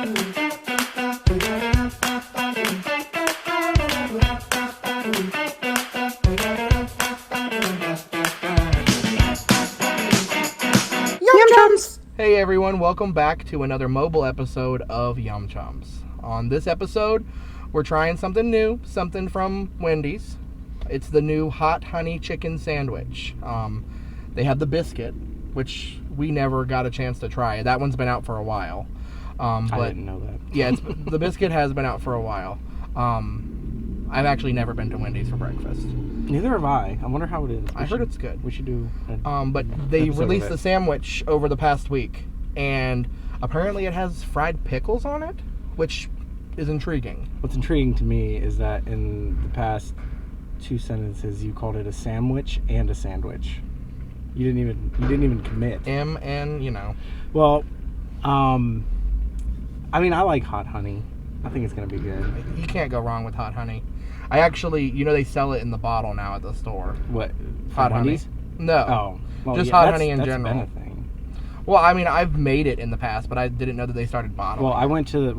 Hey everyone, welcome back to another mobile episode of Yum Chums. On this episode, we're trying something new, something from Wendy's. It's the new hot honey chicken sandwich. They have the biscuit, which we never got a chance to try. That one's been out for a while. But I didn't know that. Yeah, the biscuit has been out for a while. I've actually never been to Wendy's for breakfast. Neither have I. I wonder how it is. I heard it's good. We should do. But they released the sandwich over the past week, and apparently it has fried pickles on it, which is intriguing. What's intriguing to me is that in the past 2 sentences you called it a sandwich and a sandwich. You didn't even commit. Well, I mean, I like hot honey. I think it's gonna be good. You can't go wrong with hot honey. I actually, they sell it in the bottle now at the store. What? Hot honey? No. Oh. Well, just hot honey in that's general. Been a thing. Well, I mean, I've made it in the past, but I didn't know that they started bottling. Well, I went to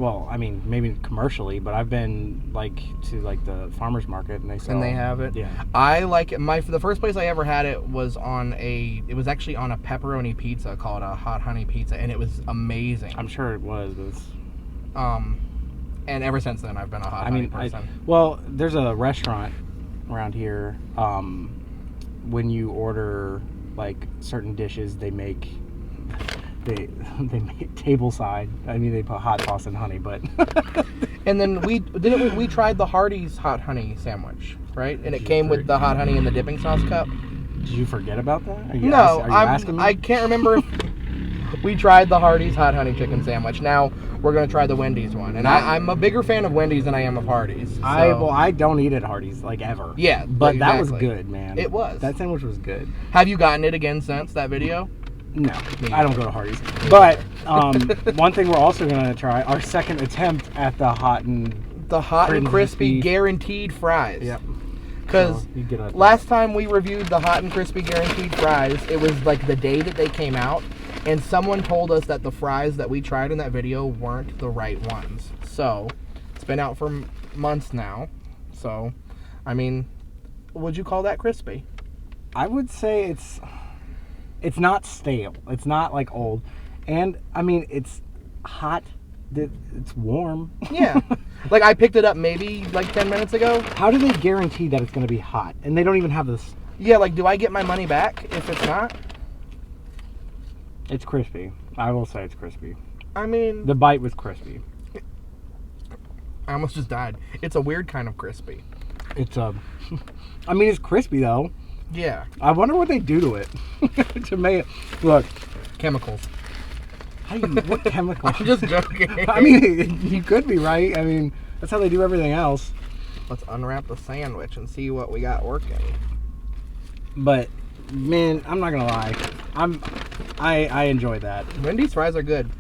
maybe commercially, but I've been to the farmer's market and they sell. And they have it. Yeah. I like it. The first place I ever had it was it was actually on a pepperoni pizza called a hot honey pizza, and it was amazing. I'm sure it was. And ever since then, I've been a hot honey person. There's a restaurant around here. When you order like certain dishes, they make tableside. I mean, they put hot sauce and honey, but. And then we tried the Hardee's hot honey sandwich, right? And it came with the hot honey in the dipping sauce cup. Did you forget about that? Are you asking me? I can't remember if we tried the Hardee's hot honey chicken sandwich. Now we're gonna try the Wendy's one, and I'm a bigger fan of Wendy's than I am of Hardee's. So. I don't eat at Hardee's like ever. Yeah, but exactly. That was good, man. It was. That sandwich was good. Have you gotten it again since that video? No, I don't go to Hardee's. But one thing we're also gonna try, our second attempt at the hot and crispy guaranteed fries. Yep. Because last time we reviewed the hot and crispy guaranteed fries, it was like the day that they came out, and someone told us that the fries that we tried in that video weren't the right ones. So, it's been out for months now. So, I mean, would you call that crispy? I would say it's not stale. It's not like old. And, I mean, it's hot. It's warm. Yeah. Like, I picked it up maybe like 10 minutes ago. How do they guarantee that it's going to be hot? And they don't even have this. Yeah, like, do I get my money back if it's not? It's crispy. I will say it's crispy. I mean... The bite was crispy. I almost just died. It's a weird kind of crispy. It's I mean, it's crispy, though. Yeah. I wonder what they do to it. To make it... Look. Chemicals. What chemicals? I'm just joking. I mean, you could be right. I mean, that's how they do everything else. Let's unwrap the sandwich and see what we got working. But, man, I'm not gonna lie. I enjoy that. Wendy's fries are good.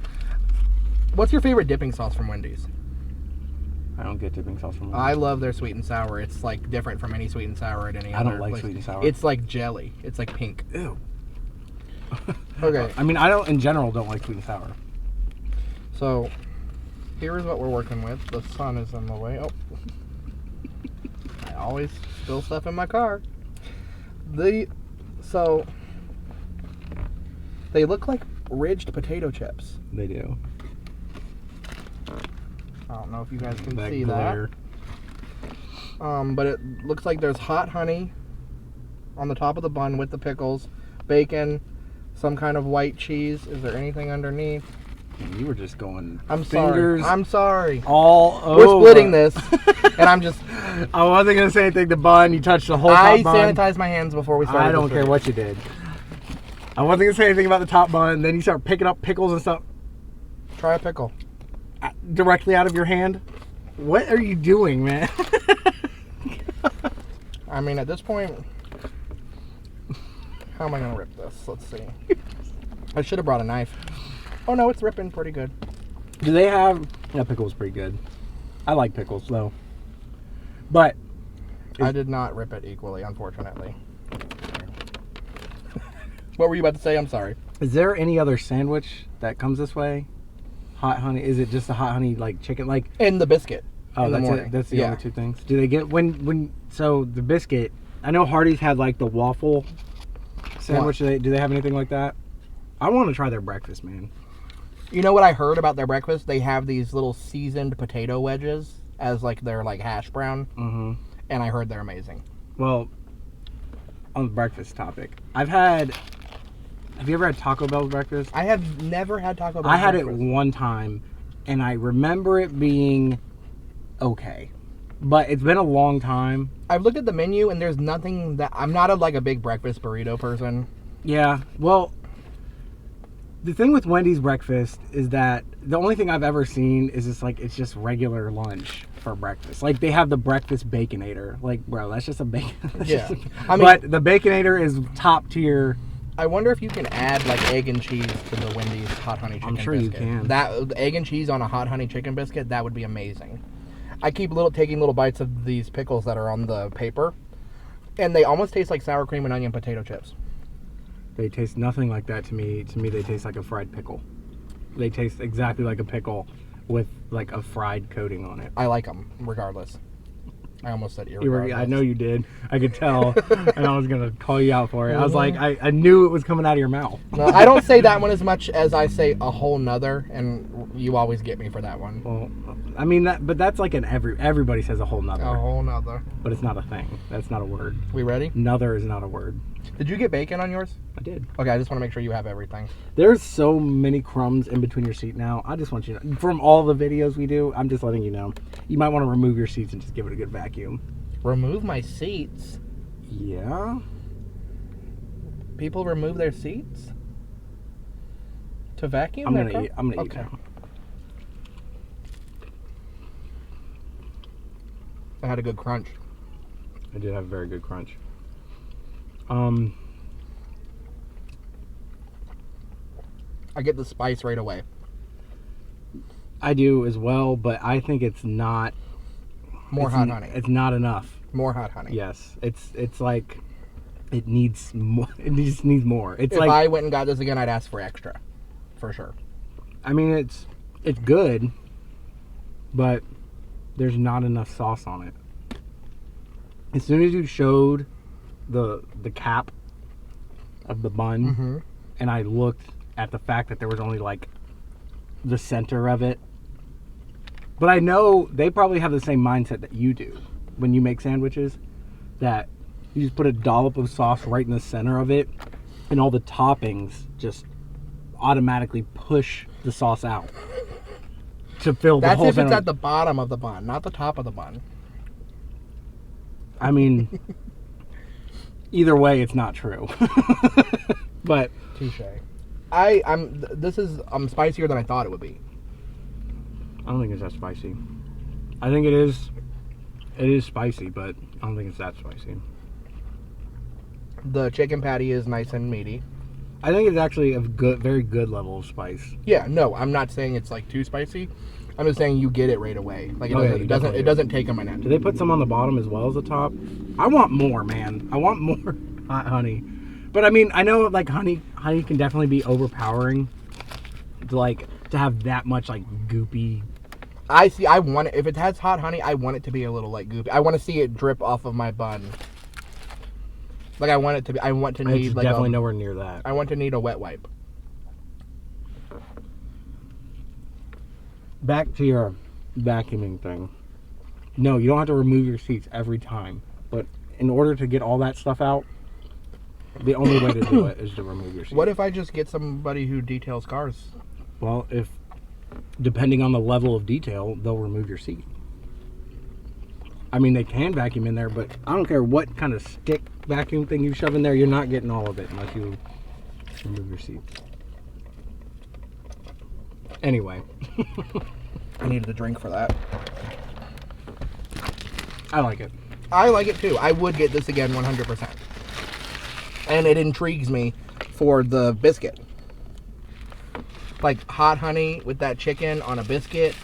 What's your favorite dipping sauce from Wendy's? I don't get dipping sauce from Wendy's. I love their sweet and sour. It's like different from any sweet and sour at any other place. I don't like sweet and sour. It's like jelly. It's like pink. Ew. Okay. I mean, in general, don't like sweet and sour. So, here's what we're working with. The sun is in the way. Oh. I always spill stuff in my car. They look like ridged potato chips. They do. I don't know if you guys can see glare. that. But it looks like there's hot honey on the top of the bun with the pickles, bacon, some kind of white cheese. Is there anything underneath? You were just going. I'm sorry. All over. We're splitting this, and I'm just. I wasn't gonna say anything. The bun. You touched the whole top bun. I sanitized my hands before we started. I don't care what you did. I wasn't gonna say anything about the top bun. Then you start picking up pickles and stuff. Try a pickle. Directly out of your hand. What are you doing, man? I mean, at this point, how am I gonna rip this? Let's see. I should have brought a knife. Oh no, it's ripping pretty good. Do they have... Yeah, pickles pretty good. I like pickles, though. But... I did not rip it equally, unfortunately. What were you about to say? I'm sorry. Is there any other sandwich that comes this way? hot honey. Is it just the hot honey like chicken like? And the biscuit. Oh, that's it. That's the only two things. Do they get so the biscuit? I know Hardee's had like the waffle sandwich. Do they have anything like that? I want to try their breakfast, man. You know what I heard about their breakfast? They have these little seasoned potato wedges as like their like hash brown, and I heard they're amazing. Well, on the breakfast topic, have you ever had Taco Bell's breakfast? I have never had Taco Bell's I had breakfast. it one time, and I remember it being okay, but it's been a long time. I've looked at the menu, and there's nothing that I'm not a big breakfast burrito person. Yeah, well, the thing with Wendy's breakfast is that the only thing I've ever seen is it's just regular lunch for breakfast. Like, they have the breakfast Baconator. Like, bro, that's just a bacon. But the Baconator is top tier. I wonder if you can add like egg and cheese to the Wendy's hot honey chicken biscuit. I'm sure you can. That egg and cheese on a hot honey chicken biscuit, that would be amazing. I keep taking little bites of these pickles that are on the paper, and they almost taste like sour cream and onion potato chips. They taste nothing like that to me. To me, they taste like a fried pickle. They taste exactly like a pickle with like a fried coating on it. I like them regardless. I almost said irregardless. I know you did. I could tell, and I was gonna call you out for it. I was like, I knew it was coming out of your mouth. No, I don't say that one as much as I say a whole nother, and you always get me for that one. Well, I mean but that's like everybody says a whole nother. A whole nother. But it's not a thing. That's not a word. We ready? Nother is not a word. Did you get bacon on yours? I did. Okay, I just want to make sure you have everything. There's so many crumbs in between your seat now. I just want you to know. From all the videos we do, I'm just letting you know. You might want to remove your seats and just give it a good vacuum. Remove my seats? Yeah. People remove their seats? To vacuum? I'm gonna eat okay. now. I had a good crunch. I did have a very good crunch. I get the spice right away. I do as well, but I think it's not hot honey. It's not enough. More hot honey. Yes, it's like it needs more. It just needs more. It's if like I went and got this again, I'd ask for extra, for sure. I mean, it's good, but there's not enough sauce on it. As soon as you showed the cap of the bun, and I looked at the fact that there was only like the center of it, but I know they probably have the same mindset that you do when you make sandwiches, that you just put a dollop of sauce right in the center of it, and all the toppings just automatically push the sauce out to fill the whole. That's if it's at the bottom of the bun, not the top of the bun. I mean, either way, it's not true. But touche. I'm spicier than I thought it would be. I don't think it's that spicy. I think it is spicy, but I don't think it's that spicy. The chicken patty is nice and meaty. I think it's actually a very good level of spice. Yeah, no, I'm not saying it's like too spicy. I'm just saying you get it right away. Like it doesn't take a minute. Do they put some on the bottom as well as the top? I want more, man. I want more hot honey. But I mean, I know like honey can definitely be overpowering to have that much like goopy. I want it, if it has hot honey, I want it to be a little like goopy. I want to see it drip off of my bun. Like I want to need it's like definitely nowhere near that. I want to need a wet wipe. Back to your vacuuming thing. No, you don't have to remove your seats every time. But in order to get all that stuff out, the only way to do it is to remove your seats. What if I just get somebody who details cars? Well, depending on the level of detail, they'll remove your seat. I mean, they can vacuum in there, but I don't care what kind of stick vacuum thing you shove in there, you're not getting all of it unless you remove your seat. Anyway. I needed a drink for that. I like it. I like it too. I would get this again 100%. And it intrigues me for the biscuit. Like hot honey with that chicken on a biscuit.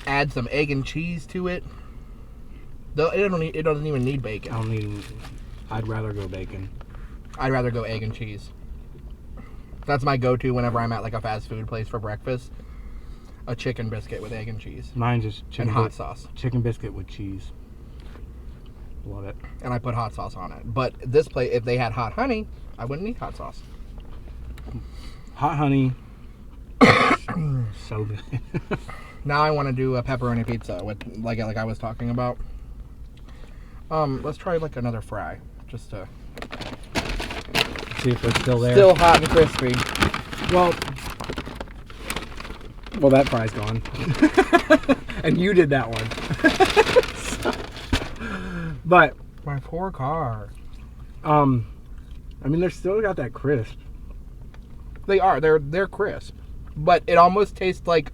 Add some egg and cheese to it. It doesn't even need bacon. I'd rather go bacon. I'd rather go egg and cheese. That's my go-to whenever I'm at like a fast food place for breakfast. a chicken biscuit with egg and cheese. Mine's just chicken and hot sauce. Chicken biscuit with cheese. Love it. And I put hot sauce on it. But this place, if they had hot honey, I wouldn't need hot sauce. Hot honey. So good. Now I want to do a pepperoni pizza with like I was talking about. Let's try like another fry, just to see if it's still there. Still hot and crispy. Well, that fry's gone. And you did that one. But my poor car. I mean, they're still got that crisp. They are. They're crisp, but it almost tastes like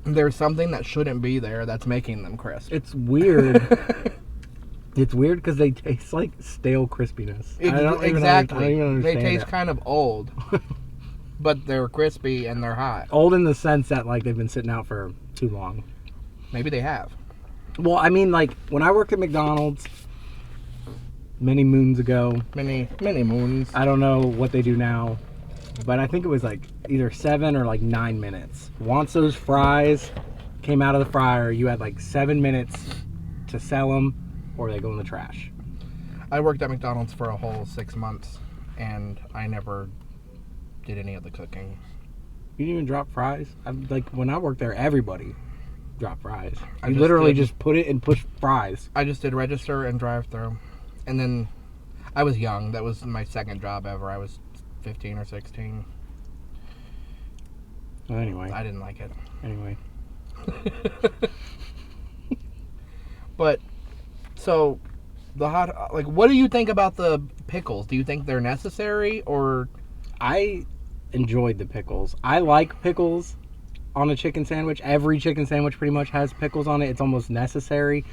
there's something that shouldn't be there that's making them crisp. It's weird. It's weird because they taste like stale crispiness. Exactly. I don't even understand they taste it. kind of old, but they're crispy and they're hot. Old in the sense that like they've been sitting out for too long. Maybe they have. Well, I mean, like when I worked at McDonald's many moons ago. Many moons. I don't know what they do now, but I think it was like either 7 or like 9 minutes. Once those fries came out of the fryer, you had like 7 minutes to sell them, or they go in the trash. I worked at McDonald's for a whole 6 months, and I never did any of the cooking. You didn't even drop fries? Like when I worked there, everybody dropped fries. You literally just put it and push fries. I just did register and drive-through, and then I was young. That was my second job ever. I was 15 or 16. Well, anyway, I didn't like it. Anyway. But so the hot, like, what do you think about the pickles? Do you think they're necessary, or? I enjoyed the pickles. I like pickles on a chicken sandwich. Every chicken sandwich pretty much has pickles on it. It's almost necessary.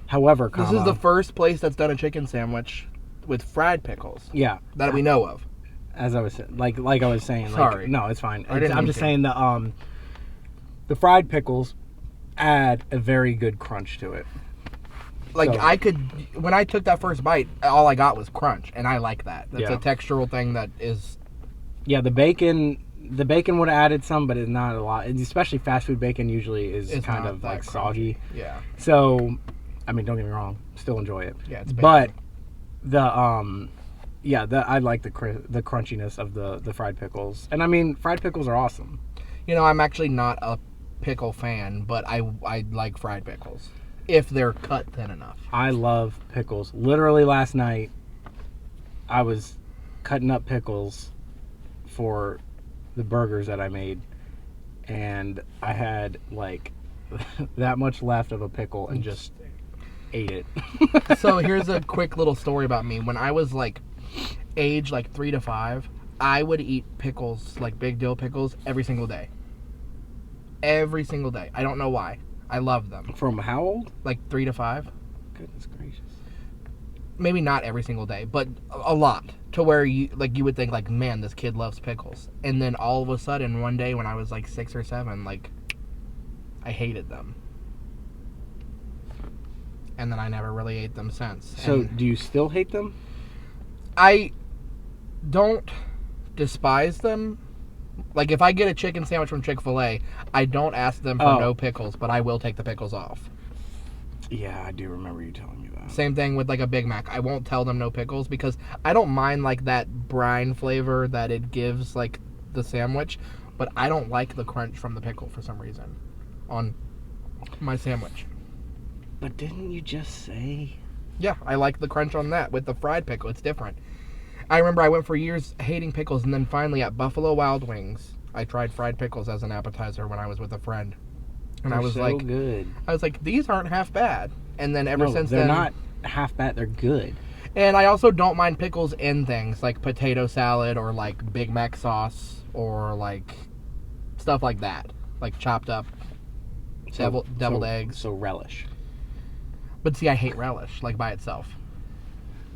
However, this is the first place that's done a chicken sandwich with fried pickles. Yeah, that we know of. As I was like I was saying. Sorry, no, it's fine. I'm just saying the fried pickles add a very good crunch to it. Like, so, when I took that first bite, all I got was crunch, and I like that. That's a textural thing that is. Yeah, the bacon would have added some, but it's not a lot. And especially fast food bacon usually is kind of like soggy. Yeah. So, I mean, don't get me wrong, still enjoy it. Yeah, it's bacon. But I like the crunchiness of the fried pickles. And I mean, fried pickles are awesome. You know, I'm actually not a pickle fan, but I like fried pickles if they're cut thin enough. I love pickles. Literally last night, I was cutting up pickles for the burgers that I made, and I had like that much left of a pickle and just ate it. So here's a quick little story about me. When I was like age like 3 to 5, I would eat pickles, like big dill pickles, every single day. Every single day. I don't know why. I love them. From how old? Like 3 to 5. Goodness gracious. Maybe not every single day, but a lot. To where you would think like, man, this kid loves pickles. And then all of a sudden, one day when I was like 6 or 7, like, I hated them. And then I never really ate them since. So, do you still hate them? I don't despise them. Like, if I get a chicken sandwich from Chick-fil-A, I don't ask them for no pickles, but I will take the pickles off. Yeah, I do remember you telling me that. Same thing with, like, a Big Mac. I won't tell them no pickles because I don't mind, like, that brine flavor that it gives, like, the sandwich, but I don't like the crunch from the pickle for some reason on my sandwich. But didn't you just say? Yeah, I like the crunch on that. With the fried pickle, it's different. I remember I went for years hating pickles, and then finally at Buffalo Wild Wings, I tried fried pickles as an appetizer when I was with a friend. And I was so like, good. I was like, these aren't half bad. And then ever since they're then, not half bad. They're good. And I also don't mind pickles in things like potato salad or like Big Mac sauce or like stuff like that, like chopped up deviled eggs. So relish. But see, I hate relish like by itself.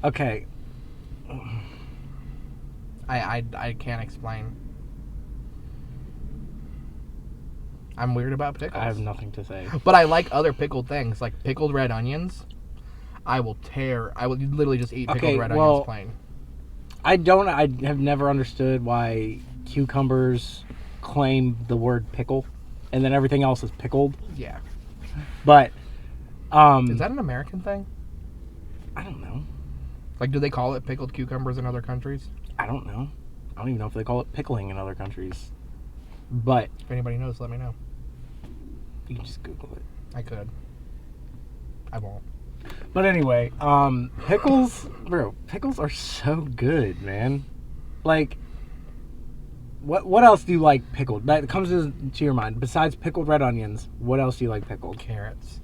Okay. I can't explain. I'm weird about pickles. I have nothing to say. But I like other pickled things, like pickled red onions. I will literally just eat pickled red onions plain. I have never understood why cucumbers, claim the word pickle, and then everything else is pickled. Yeah. But is that an American thing? I don't know. Like, do they call it pickled cucumbers in other countries? I don't know. I don't even know if they call it pickling in other countries. But if anybody knows, let me know. You can just Google it. I could. I won't. But anyway, pickles, bro, pickles are so good, man. Like, what else do you like pickled? That comes to your mind. Besides pickled red onions, what else do you like pickled? Carrots.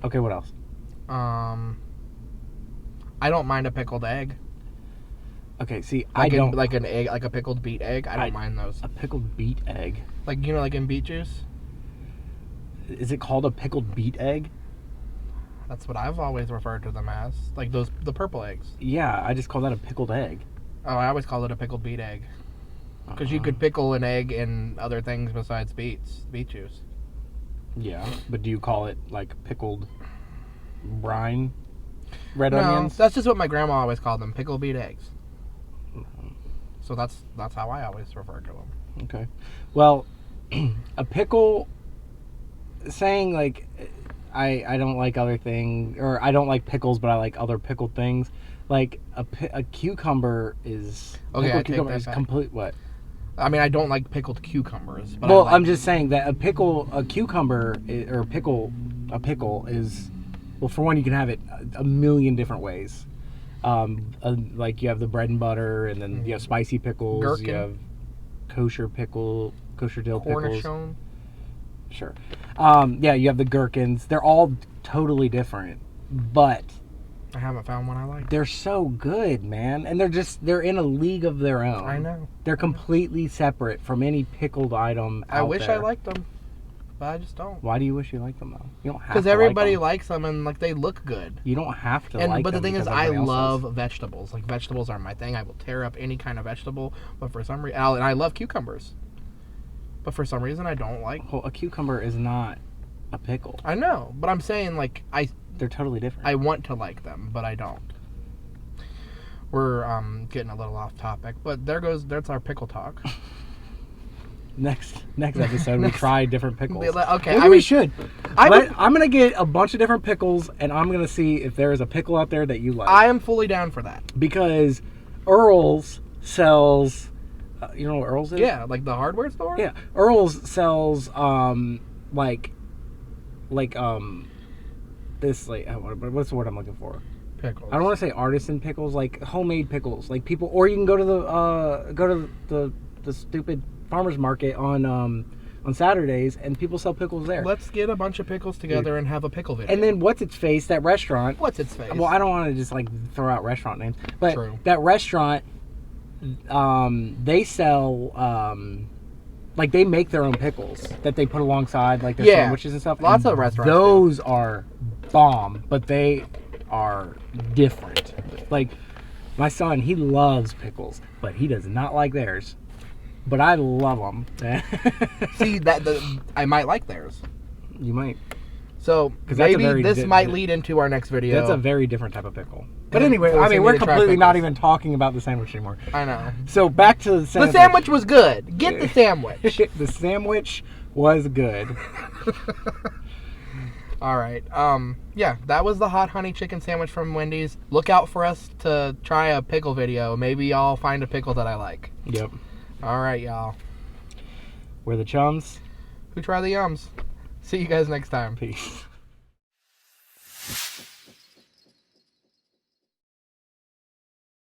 Okay, what else? I don't mind a pickled egg. Okay, see, like I don't like an egg, like a pickled beet egg. I don't mind those. A pickled beet egg, like like in beet juice. Is it called a pickled beet egg? That's what I've always referred to them as. Like the purple eggs. Yeah, I just call that a pickled egg. Oh, I always call it a pickled beet egg. Because you could pickle an egg in other things besides beet juice. Yeah, but do you call it like pickled brine red onions? No, that's just what my grandma always called them, pickled beet eggs. So that's how I always refer to them. Okay. Well, a pickle, saying like I don't like other things, or I don't like pickles, but I like other pickled things. Like a cucumber is complete. What? I mean, I don't like pickled cucumbers. But well, I'm just saying that a pickle is, well, for one, you can have it a million different ways. Like you have the bread and butter, and then you have spicy pickles. Gherkin. You have kosher dill pickles. Cornichon. Sure. Yeah, you have the gherkins. They're all totally different, but I haven't found one I like. They're so good, man, and they're in a league of their own. I know. They're completely separate from any pickled item out there. I wish I liked them, but I just don't. Why do you wish you liked them though? You don't have to. Because everybody likes them and like they look good. You don't have to like them. But the thing is, I love vegetables. Like vegetables are my thing. I will tear up any kind of vegetable. But for some reason, and I love cucumbers. But for some reason, I don't like. Well, a cucumber is not a pickle. I know, but I'm saying like they're totally different. I want to like them, but I don't. We're getting a little off topic, but that's our pickle talk. Next episode, we try different pickles. Okay, maybe we should. I'm gonna get a bunch of different pickles, and I'm gonna see if there is a pickle out there that you like. I am fully down for that because Earl's sells. You know what Earl's is? Yeah, like the hardware store. Yeah, Earl's sells this what's the word I'm looking for? Pickles. I don't want to say artisan pickles, like homemade pickles, like people. Or you can go to the stupid farmers market on Saturdays, and people sell pickles there. Let's get a bunch of pickles together and have a pickle video. And then that restaurant. What's its face? Well, I don't want to just like throw out restaurant names, but True. That restaurant, they sell like they make their own pickles that they put alongside like their sandwiches and stuff. Lots of restaurants. Those are bomb, but they are different. Like my son, he loves pickles, but he does not like theirs. But I love them. See I might like theirs. You might. So maybe this might lead into our next video. That's a very different type of pickle. But anyway, I mean, we're completely not even talking about the sandwich anymore. I know. So back to the sandwich. The sandwich was good. Get the sandwich. The sandwich was good. All right. Yeah, that was the hot honey chicken sandwich from Wendy's. Look out for us to try a pickle video. Maybe I'll find a pickle that I like. Yep. All right, y'all. We're the chums Who try the yums. See you guys next time. Peace.